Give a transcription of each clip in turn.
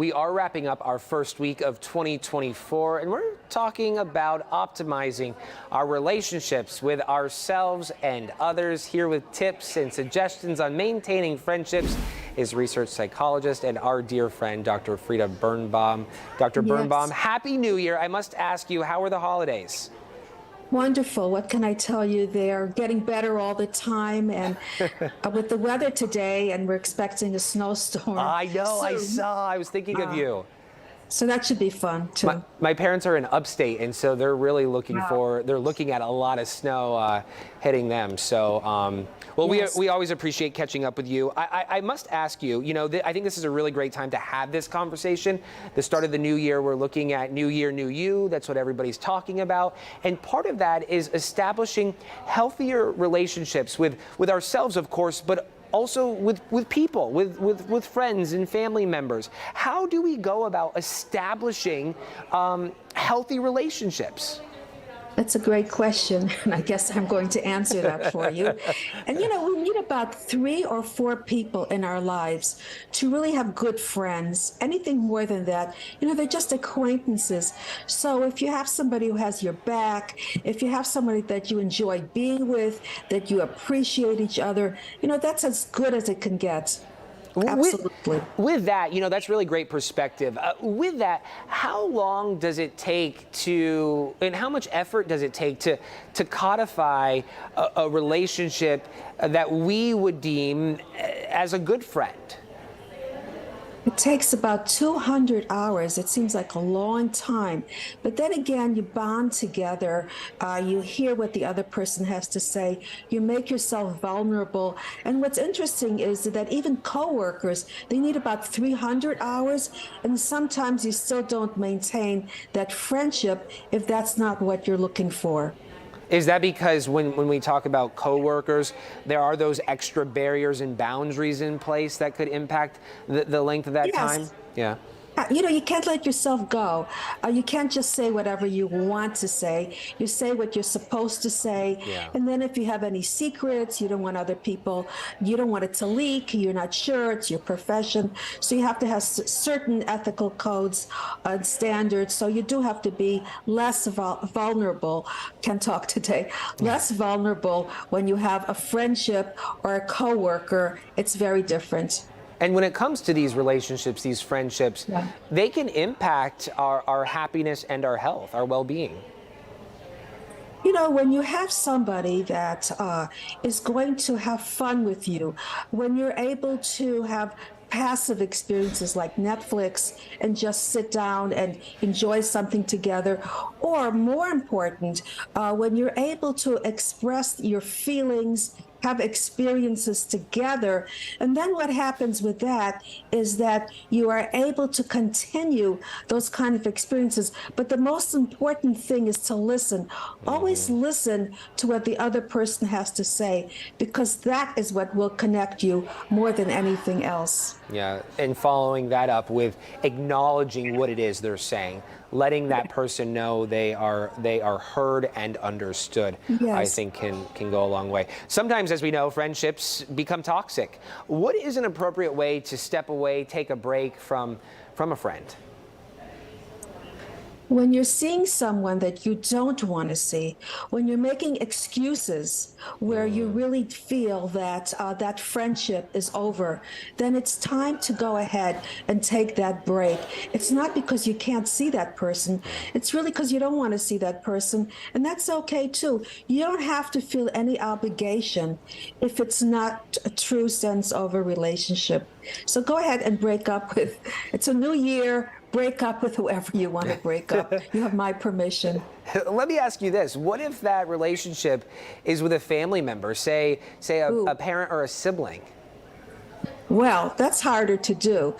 we are wrapping up our first week of 2024, and we're talking about optimizing our relationships with ourselves and others. Here with tips and suggestions on maintaining friendships is research psychologist and our dear friend, Dr. Frieda Birnbaum. Dr. Birnbaum, Happy New Year. I must ask you, how were the holidays? Wonderful. What can I tell you? They're getting better all the time. And with the weather today, and we're expecting a snowstorm. I know, soon. I was thinking of you. So that should be fun too. My parents are in upstate, and so they're really looking they're looking at a lot of snow hitting them. So, well, Yes. we always appreciate catching up with you. I must ask you, I think this is a really great time to have this conversation. The start of the new year, we're looking at New Year, New You. That's what everybody's talking about. And part of that is establishing healthier relationships with ourselves, of course, but also with people, with friends and family members. How do we go about establishing healthy relationships? That's a great question, and I guess I'm going to answer that for you. And we need about 3 or 4 people in our lives to really have good friends. Anything more than that, they're just acquaintances. So if you have somebody who has your back, if you have somebody that you enjoy being with, that you appreciate each other, that's as good as it can get. Absolutely. With that, that's really great perspective. With that, how long does it take and how much effort does it take to codify a relationship that we would deem as a good friend? It takes about 200 hours. It seems like a long time. But then again, you bond together. You hear what the other person has to say. You make yourself vulnerable. And what's interesting is that even coworkers, they need about 300 hours. And sometimes you still don't maintain that friendship if that's not what you're looking for. Is that because when we talk about coworkers, there are those extra barriers and boundaries in place that could impact the length of that time? Yeah. You can't let yourself go. You can't just say whatever you want to say. You say what you're supposed to say. Yeah. And then if you have any secrets, you don't want you don't want it to leak. You're not sure. It's your profession. So you have to have certain ethical codes and standards. So you do have to be less vulnerable. Can't talk today. Less vulnerable when you have a friendship or a coworker. It's very different. And when it comes to these relationships, these friendships, they can impact our happiness and our health, our well-being. When you have somebody that is going to have fun with you, when you're able to have passive experiences like Netflix and just sit down and enjoy something together, or more important, when you're able to express your feelings, have experiences together. And then what happens with that is that you are able to continue those kind of experiences. But the most important thing is to listen. Always listen to what the other person has to say, because that is what will connect you more than anything else. Yeah, and following that up with acknowledging what it is they're saying, letting that person know they are heard and understood, Yes. I think can go a long way. Sometimes, as we know, friendships become toxic. What is an appropriate way to step away, take a break from a friend? When you're seeing someone that you don't want to see, when you're making excuses where you really feel that that friendship is over, then it's time to go ahead and take that break. It's not because you can't see that person. It's really because you don't want to see that person. And that's okay too. You don't have to feel any obligation if it's not a true sense of a relationship. So go ahead and break up with, it's a new year. Break up with whoever you want to break up. You have my permission. Let me ask you this. What if that relationship is with a family member, say a parent or a sibling? Well, that's harder to do.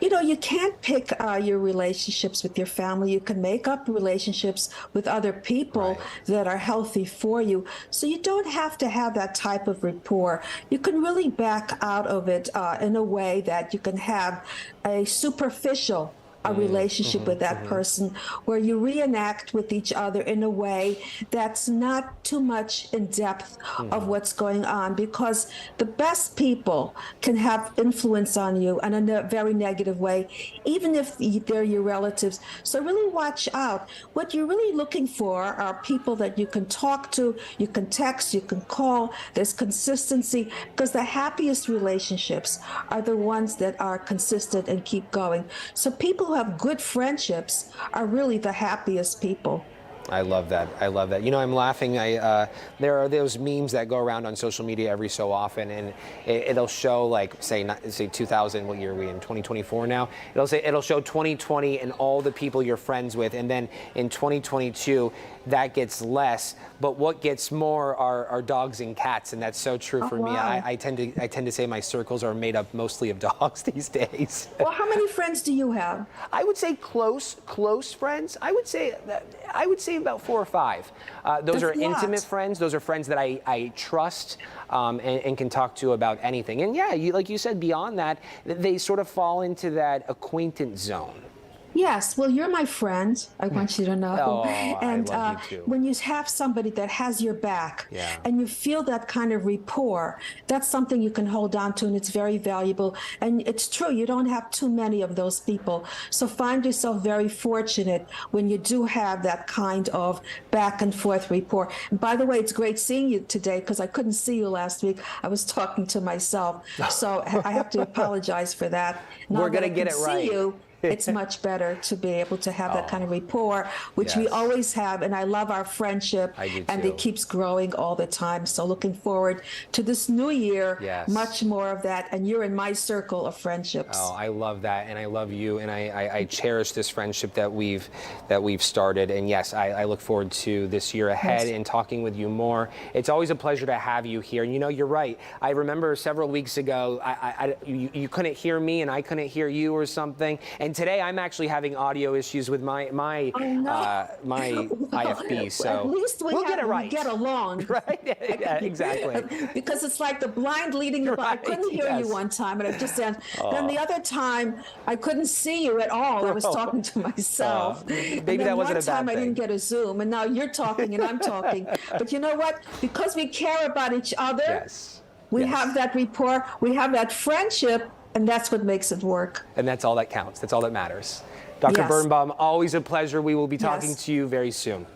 You can't pick your relationships with your family. You can make up relationships with other people that are healthy for you. So you don't have to have that type of rapport. You can really back out of it in a way that you can have a superficial a relationship with that person where you reenact with each other in a way that's not too much in depth of what's going on, because the best people can have influence on you in a very negative way, even if they're your relatives. So really watch out. What you're really looking for are people that you can talk to, you can text, you can call. There's consistency, because the happiest relationships are the ones that are consistent and keep going. So people who have good friendships are really the happiest people. I love that. I love that. You know, I'm laughing. There are those memes that go around on social media every so often, and it'll show, like, say 2000. What year are we in? 2024 now. It'll show 2020 and all the people you're friends with, and then in 2022 that gets less. But what gets more are dogs and cats, and that's so true for me. Wow. I tend to say my circles are made up mostly of dogs these days. Well, how many friends do you have? I would say close friends. I would say about 4 or 5. Those That's are a lot. intimate friends. Those are friends that I trust and can talk to about anything. And yeah, like you said, beyond that, they sort of fall into that acquaintance zone. Yes, well, you're my friend. I want you to know. Oh, and I love you too. when you have somebody that has your back, Yeah. and you feel that kind of rapport, that's something you can hold on to, and it's very valuable. And it's true, you don't have too many of those people. So find yourself very fortunate when you do have that kind of back and forth rapport. And by the way, it's great seeing you today, because I couldn't see you last week. I was talking to myself. So I have to apologize for that. Now We're that gonna I get can it see right. you, it's much better to be able to have that kind of rapport, which we Yes. always have. And I love our friendship, I do and too. it keeps growing all the time. So looking forward to this new year, Yes. much more of that. And you're in my circle of friendships. Oh, I love that, and I love you, and I cherish this friendship that we've started. And yes, I look forward to this year ahead Yes. and talking with you more. It's always a pleasure to have you here. And you know, you're right. I remember several weeks ago, you couldn't hear me, and I couldn't hear you, or something. And today, I'm actually having audio issues with my Oh, no. my IFB. So at least we'll get it we right. get along. Right? Yeah, exactly. Because it's like the blind leading the blind. I Right, couldn't hear yes. you one time, and I just said, then the other time I couldn't see you at all. I was talking to myself. Maybe And then that wasn't one a bad time I thing. didn't get a Zoom, and now you're talking and I'm talking. But you know what? Because we care about each other, Yes. we Yes. have that rapport, we have that friendship, and that's what makes it work. And that's all that counts. That's all that matters. Dr. Yes. Birnbaum, always a pleasure. We will be talking Yes. to you very soon.